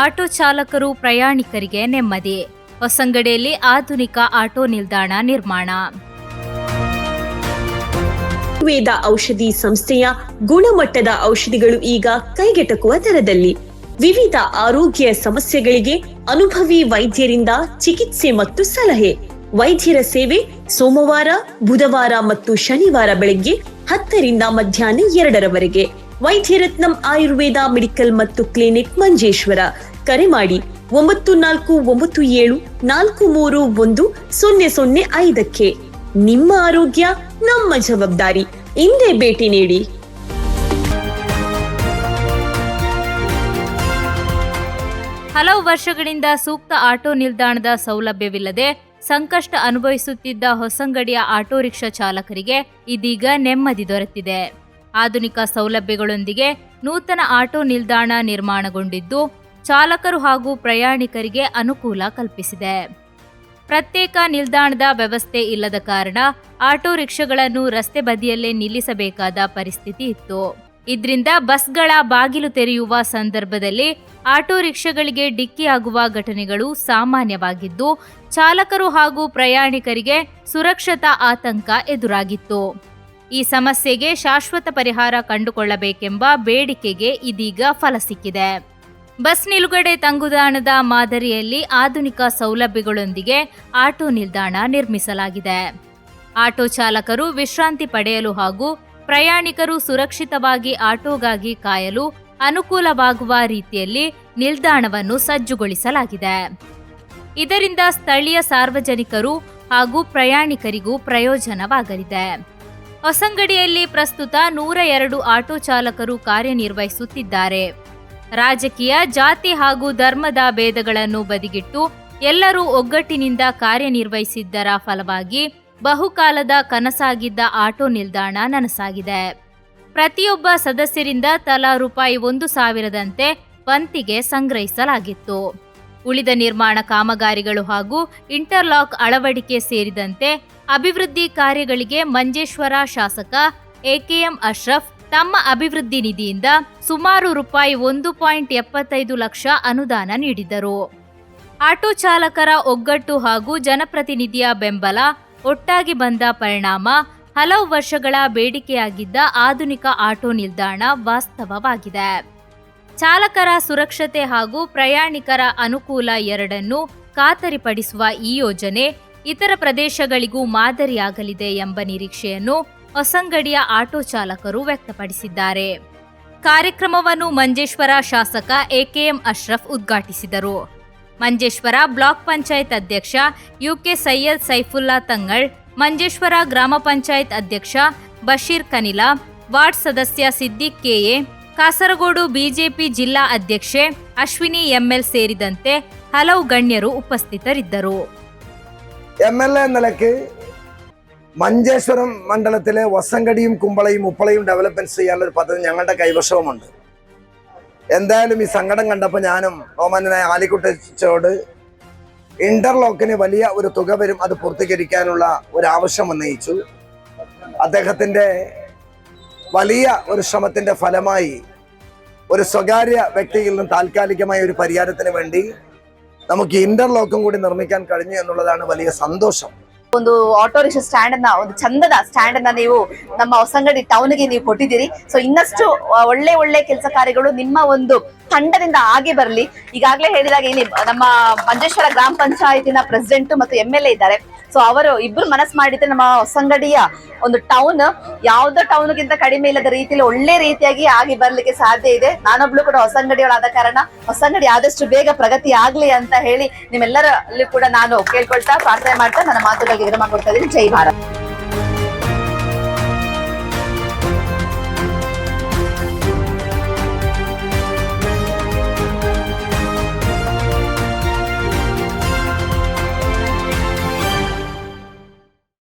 Auto ಚಾಲಕರು ಪ್ರಯಾಣಿಕರಿಗೆ ನೆಮ್ಮದಿ. ಹೊಸಂಗಡಿಯಲ್ಲಿ ಆಧುನಿಕ ಆಟೋ ನಿಲ್ದಾಣ ನಿರ್ಮಾಣ. ವೇದ ಔಷಧಿ ಸಂಸ್ಥೆಯ ಗುಣಮಟ್ಟದ ಔಷಧಿಗಳು ಈಗ ಕೈಗೆಟಕುವ ದರದಲ್ಲಿ. ವಿವಿಧ ಆರೋಗ್ಯ ಸಮಸ್ಯೆಗಳಿಗೆ ಅನುಭವಿ ವೈದ್ಯರಿಂದ ಚಿಕಿತ್ಸೆ ಮತ್ತು ಸಲಹೆ. ವೈದ್ಯರ ಸೇವೆ ಸೋಮವಾರ, ಬುಧವಾರ ಮತ್ತು ಶನಿವಾರ ಬೆಳಗ್ಗೆ 10ರಿಂದ ಮಧ್ಯಾಹ್ನ 2ರವರೆಗೆ. ವೈದ್ಯರತ್ನಂ ಆಯುರ್ವೇದ ಮೆಡಿಕಲ್ ಮತ್ತು ಕ್ಲಿನಿಕ್ ಮಂಜೇಶ್ವರ. ಕರೆ ಮಾಡಿ 9497431005. ನಿಮ್ಮ ಆರೋಗ್ಯ ನಮ್ಮ ಜವಾಬ್ದಾರಿ. ಇಂದೇ ಭೇಟಿ ನೀಡಿ. ಹಲವು ವರ್ಷಗಳಿಂದ ಸೂಕ್ತ ಆಟೋ ನಿಲ್ದಾಣದ ಸೌಲಭ್ಯವಿಲ್ಲದೆ ಸಂಕಷ್ಟ ಅನುಭವಿಸುತ್ತಿದ್ದ ಹೊಸಂಗಡಿಯ ಆಟೋ ರಿಕ್ಷಾ ಚಾಲಕರಿಗೆ ಇದೀಗ ನೆಮ್ಮದಿ ದೊರೆತಿದೆ. ಆಧುನಿಕ ಸೌಲಭ್ಯಗಳೊಂದಿಗೆ ನೂತನ ಆಟೋ ನಿಲ್ದಾಣ ನಿರ್ಮಾಣಗೊಂಡಿದ್ದು ಚಾಲಕರು ಹಾಗೂ ಪ್ರಯಾಣಿಕರಿಗೆ ಅನುಕೂಲ ಕಲ್ಪಿಸಿದೆ. ಪ್ರತ್ಯೇಕ ನಿಲ್ದಾಣದ ವ್ಯವಸ್ಥೆ ಇಲ್ಲದ ಕಾರಣ ಆಟೋ ರಿಕ್ಷಾಗಳನ್ನು ರಸ್ತೆ ಬದಿಯಲ್ಲೇ ನಿಲ್ಲಿಸಬೇಕಾದ ಪರಿಸ್ಥಿತಿ ಇತ್ತು. ಇದರಿಂದ ಬಸ್ಗಳ ಬಾಗಿಲು ತೆರೆಯುವ ಸಂದರ್ಭದಲ್ಲಿ ಆಟೋ ರಿಕ್ಷಾಗಳಿಗೆ ಡಿಕ್ಕಿಯಾಗುವ ಘಟನೆಗಳು ಸಾಮಾನ್ಯವಾಗಿದ್ದು ಚಾಲಕರು ಹಾಗೂ ಪ್ರಯಾಣಿಕರಿಗೆ ಸುರಕ್ಷತಾ ಆತಂಕ ಎದುರಾಗಿತ್ತು. ಈ ಸಮಸ್ಯೆಗೆ ಶಾಶ್ವತ ಪರಿಹಾರ ಕಂಡುಕೊಳ್ಳಬೇಕೆಂಬ ಬೇಡಿಕೆಗೆ ಇದೀಗ ಫಲ ಸಿಕ್ಕಿದೆ. ಬಸ್ ನಿಲುಗಡೆ ತಂಗುದಾಣದ ಮಾದರಿಯಲ್ಲಿ ಆಧುನಿಕ ಸೌಲಭ್ಯಗಳೊಂದಿಗೆ ಆಟೋ ನಿಲ್ದಾಣ ನಿರ್ಮಿಸಲಾಗಿದೆ. ಆಟೋ ಚಾಲಕರು ವಿಶ್ರಾಂತಿ ಪಡೆಯಲು ಹಾಗೂ ಪ್ರಯಾಣಿಕರು ಸುರಕ್ಷಿತವಾಗಿ ಆಟೋಗಾಗಿ ಕಾಯಲು ಅನುಕೂಲವಾಗುವ ರೀತಿಯಲ್ಲಿ ನಿಲ್ದಾಣವನ್ನು ಸಜ್ಜುಗೊಳಿಸಲಾಗಿದೆ. ಇದರಿಂದ ಸ್ಥಳೀಯ ಸಾರ್ವಜನಿಕರು ಹಾಗೂ ಪ್ರಯಾಣಿಕರಿಗೂ ಪ್ರಯೋಜನವಾಗಲಿದೆ. ಹೊಸಂಗಡಿಯಲ್ಲಿ ಪ್ರಸ್ತುತ 102 ಆಟೋ ಚಾಲಕರು ಕಾರ್ಯನಿರ್ವಹಿಸುತ್ತಿದ್ದಾರೆ. ರಾಜಕೀಯ, ಜಾತಿ ಹಾಗೂ ಧರ್ಮದ ಭೇದಗಳನ್ನು ಬದಿಗಿಟ್ಟು ಎಲ್ಲರೂ ಒಗ್ಗಟ್ಟಿನಿಂದ ಕಾರ್ಯನಿರ್ವಹಿಸಿದ್ದರ ಫಲವಾಗಿ ಬಹುಕಾಲದ ಕನಸಾಗಿದ್ದ ಆಟೋ ನಿಲ್ದಾಣ ನನಸಾಗಿದೆ. ಪ್ರತಿಯೊಬ್ಬ ಸದಸ್ಯರಿಂದ ತಲಾ ₹1,000ದಂತೆ ವಂತಿಗೆ ಸಂಗ್ರಹಿಸಲಾಗಿತ್ತು. ಉಳಿದ ನಿರ್ಮಾಣ ಕಾಮಗಾರಿಗಳು ಹಾಗೂ ಇಂಟರ್ಲಾಕ್ ಅಳವಡಿಕೆ ಸೇರಿದಂತೆ ಅಭಿವೃದ್ಧಿ ಕಾರ್ಯಗಳಿಗೆ ಮಂಜೇಶ್ವರ ಶಾಸಕ ಎಕೆಎಂ ಅಶ್ರಫ್ ತಮ್ಮ ಅಭಿವೃದ್ಧಿ ನಿಧಿಯಿಂದ ಸುಮಾರು ₹1.75 ಲಕ್ಷ ಅನುದಾನ ನೀಡಿದ್ದರು. ಆಟೋ ಚಾಲಕರ ಒಗ್ಗಟ್ಟು ಹಾಗೂ ಜನಪ್ರತಿನಿಧಿಯ ಬೆಂಬಲ ಒಟ್ಟಾಗಿ ಬಂದ ಪರಿಣಾಮ ಹಲವು ವರ್ಷಗಳ ಬೇಡಿಕೆಯಾಗಿದ್ದ ಆಧುನಿಕ ಆಟೋ ನಿಲ್ದಾಣ ವಾಸ್ತವವಾಗಿದೆ. ಚಾಲಕರ ಸುರಕ್ಷತೆ ಹಾಗೂ ಪ್ರಯಾಣಿಕರ ಅನುಕೂಲ ಎರಡನ್ನೂ ಖಾತರಿಪಡಿಸುವ ಈ ಯೋಜನೆ ಇತರ ಪ್ರದೇಶಗಳಿಗೂ ಮಾದರಿಯಾಗಲಿದೆ ಎಂಬ ನಿರೀಕ್ಷೆಯನ್ನು ಹೊಸಂಗಡಿಯ ಆಟೋ ಚಾಲಕರು ವ್ಯಕ್ತಪಡಿಸಿದ್ದಾರೆ. ಕಾರ್ಯಕ್ರಮವನ್ನು ಮಂಜೇಶ್ವರ ಶಾಸಕ ಎಕೆಎಂ ಅಶ್ರಫ್ ಉದ್ಘಾಟಿಸಿದರು. ಮಂಜೇಶ್ವರ ಬ್ಲಾಕ್ ಪಂಚಾಯತ್ ಅಧ್ಯಕ್ಷ ಯುಕೆ ಸೈಯದ್ ಸೈಫುಲ್ಲಾ ತಂಗಳ್, ಮಂಜೇಶ್ವರ ಗ್ರಾಮ ಪಂಚಾಯತ್ ಅಧ್ಯಕ್ಷ ಬಶೀರ್ ಕನಿಲಾ, ವಾರ್ಡ್ ಸದಸ್ಯ ಸಿದ್ದಿಕ್ ಕೆಎ, ಕಾಸರಗೋಡು ಬಿಜೆಪಿ ಜಿಲ್ಲಾ ಅಧ್ಯಕ್ಷೆ ಅಶ್ವಿನಿ ಎಂಎಲ್ ಸೇರಿದಂತೆ ಹಲವು ಗಣ್ಯರು ಉಪಸ್ಥಿತರಿದ್ದರು. എംഎൽഎ നിലയ്ക്ക് മഞ്ചേശ്വരം മണ്ഡലത്തിലെ വസങ്കടിയും കുമ്പളയും ഉപ്പളയും ഡെവലപ്മെന്റ് ചെയ്യാനുള്ള ഒരു പദ്ധതി ഞങ്ങളുടെ കൈവശവുമുണ്ട്. എന്തായാലും ഈ സങ്കടം കണ്ടപ്പോൾ ഞാനും ബഹുമാന്യനായ ആലിക്കുട്ടിയോട് ഇന്റർലോക്കിന് വലിയ ഒരു തുക വരും, അത് പൂർത്തീകരിക്കാനുള്ള ഒരു ആവശ്യം ഉന്നയിച്ചു. അദ്ദേഹത്തിൻ്റെ വലിയ ഒരു ശ്രമത്തിൻ്റെ ഫലമായി ഒരു സ്വകാര്യ വ്യക്തിയിൽ നിന്ന് താൽക്കാലികമായ ഒരു പരിഹാരത്തിന് വേണ്ടി നമുക്ക് ഇന്റರ್ಲಾಕ್ കൂടി നിർമ്മിക്കാൻ കഴിഞ്ഞു എന്നുള്ളതാണ് വലിയ സന്തോഷം. ಒಂದು ಆಟೋ ರಿಕ್ಷಾ ಸ್ಟ್ಯಾಂಡ್ ಅನ್ನ, ಒಂದು ಚಂದದ ಸ್ಟ್ಯಾಂಡ್ ಅನ್ನ ನೀವು ನಮ್ಮ ಹೊಸಂಗಡಿ ಟೌನ್ಗೆ ನೀವು ಕೊಟ್ಟಿದ್ದೀರಿ. ಸೊ ಇನ್ನಷ್ಟು ಒಳ್ಳೆ ಕೆಲಸ ಕಾರ್ಯಗಳು ನಿಮ್ಮ ಒಂದು ತಂಡದಿಂದ ಆಗಿ ಬರಲಿ. ಈಗಾಗಲೇ ಹೇಳಿದಾಗ ಇಲ್ಲಿ ನಮ್ಮ ಮಂಜೇಶ್ವರ ಗ್ರಾಮ ಪಂಚಾಯತಿನ ಪ್ರೆಸಿಡೆಂಟ್ ಮತ್ತು MLA ಇದ್ದಾರೆ. ಸೊ ಅವರು ಇಬ್ರು ಮನಸ್ಸು ಮಾಡಿದ್ರೆ ನಮ್ಮ ಹೊಸಂಗಡಿಯ ಒಂದು ಟೌನ್ ಯಾವ್ದೋ ಟೌನ್ಗಿಂತ ಕಡಿಮೆ ಇಲ್ಲದ ರೀತಿಯಲ್ಲಿ ಒಳ್ಳೆ ರೀತಿಯಾಗಿ ಆಗಿ ಬರ್ಲಿಕ್ಕೆ ಸಾಧ್ಯ ಇದೆ. ನಾನೊಬ್ಳು ಕೂಡ ಹೊಸಂಗಡಿಯವಳಾದ ಕಾರಣ ಹೊಸಂಗಡಿ ಆದಷ್ಟು ಬೇಗ ಪ್ರಗತಿ ಆಗ್ಲಿ ಅಂತ ಹೇಳಿ ನಿಮ್ಮೆಲ್ಲರಲ್ಲಿ ಕೂಡ ನಾನು ಕೇಳ್ಕೊಳ್ತಾ ಪ್ರಾರ್ಥನೆ ಮಾಡ್ತಾ ನನ್ನ ಮಾತುಗಳಿಗೆ ವಿರಾಮ ಕೊಡ್ತಾ ಇದ್ದೀನಿ. ಜೈ ಭಾರತ್.